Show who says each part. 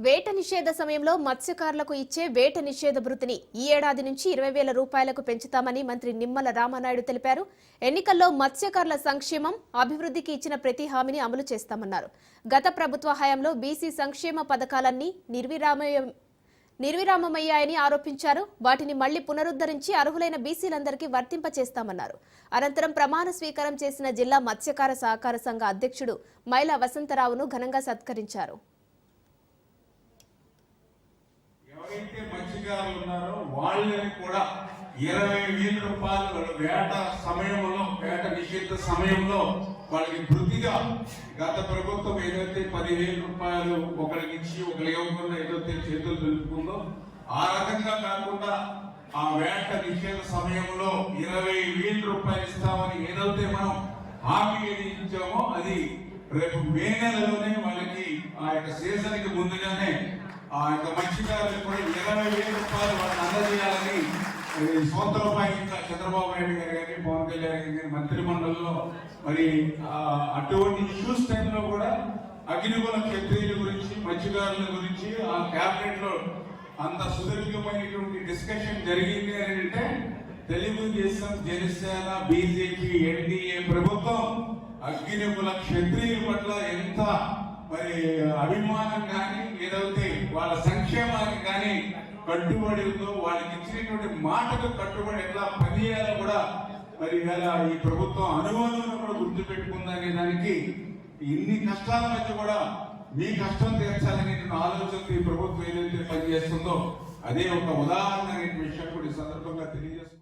Speaker 1: వేట నిషేధ సమయంలో మత్స్యకారులకు ఇచ్చే వేట నిషేధ భృతిని ఈ ఏడాది నుంచి 20,000 రూపాయలకు పెంచుతామని మంత్రి నిమ్మల రామానాయుడు తెలిపారు. ఎన్నికల్లో మత్స్యకారుల సంక్షేమం, అభివృద్ధికి ఇచ్చిన ప్రతి హామీని అమలు చేస్తామన్నారు. గత ప్రభుత్వ హయాంలో బీసీ సంక్షేమ పథకాలన్నీ నిర్విరామమయ్యాయని ఆరోపించారు. వాటిని మళ్లీ పునరుద్ధరించి అర్హులైన బీసీలందరికీ వర్తింపచేస్తామన్నారు. అనంతరం ప్రమాణ స్వీకారం చేసిన జిల్లా మత్స్యకార సహకార సంఘ అధ్యక్షుడు మైల వసంతరావును ఘనంగా సత్కరించారు.
Speaker 2: ఎవరైతే మత్స్యకారులు ఉన్నారో వాళ్ళని కూడా 20,000 రూపాయలు వేట సమయంలో, వేట నిషేధ సమయంలో వాళ్ళకి వృత్తిగా గత ప్రభుత్వం ఏదైతే 10,000 రూపాయలు ఒకరికి ఇచ్చి ఒకరికి ఇవ్వకుండా ఏదైతే చేతులు దులుపుకుందో ఆ రకంగా కాకుండా ఆ వేట నిషేధ సమయంలో 20,000 రూపాయలు ఇస్తామని ఏదైతే మనం హామీ ఇచ్చామో అది రేపు మే నెలలోనే వాళ్ళకి ఆ యొక్క సీజన్ కి ముందుగానే ఆ యొక్క మత్స్యకారులకు కూడా 20,000 రూపాయలు వాళ్ళని అందజేయాలని సొంత రూపాయి చంద్రబాబు నాయుడు గారు కానీ పవన్ కళ్యాణ్ గారు కానీ మంత్రి మండలిలో మరి అటువంటి ఇష్యూస్ టైంలో కూడా అగ్నికుల క్షత్రియుల గురించి, మత్స్యకారుల గురించి ఆ క్యాబినెట్ లో అంత సుదీర్ఘమైనటువంటి డిస్కషన్ జరిగింది అని అంటే తెలుగుదేశం, జనసేన, బీజేపీ, ఎన్డీఏ ప్రభుత్వం అగ్నికుల క్షత్రియుల పట్ల ఎంత మరి అభిమానం కానీ ఏదైతే వాళ్ళ సంక్షేమానికి కానీ కట్టుబడి ఉందో, వాళ్ళకి ఇచ్చినటువంటి మాటకు కట్టుబడి ఎట్లా పనిచేయాలో కూడా మరి ఈ ప్రభుత్వం అనుభవంలో కూడా గుర్తు పెట్టుకుందనే దానికి ఇన్ని కష్టాల మధ్య కూడా మీ కష్టం తీర్చాలనే ఆలోచనతో ఈ ప్రభుత్వం ఏదైతే పనిచేస్తుందో అదే ఒక ఉదాహరణ అనే విషయం కూడా ఈ సందర్భంగా తెలియజేస్తుంది.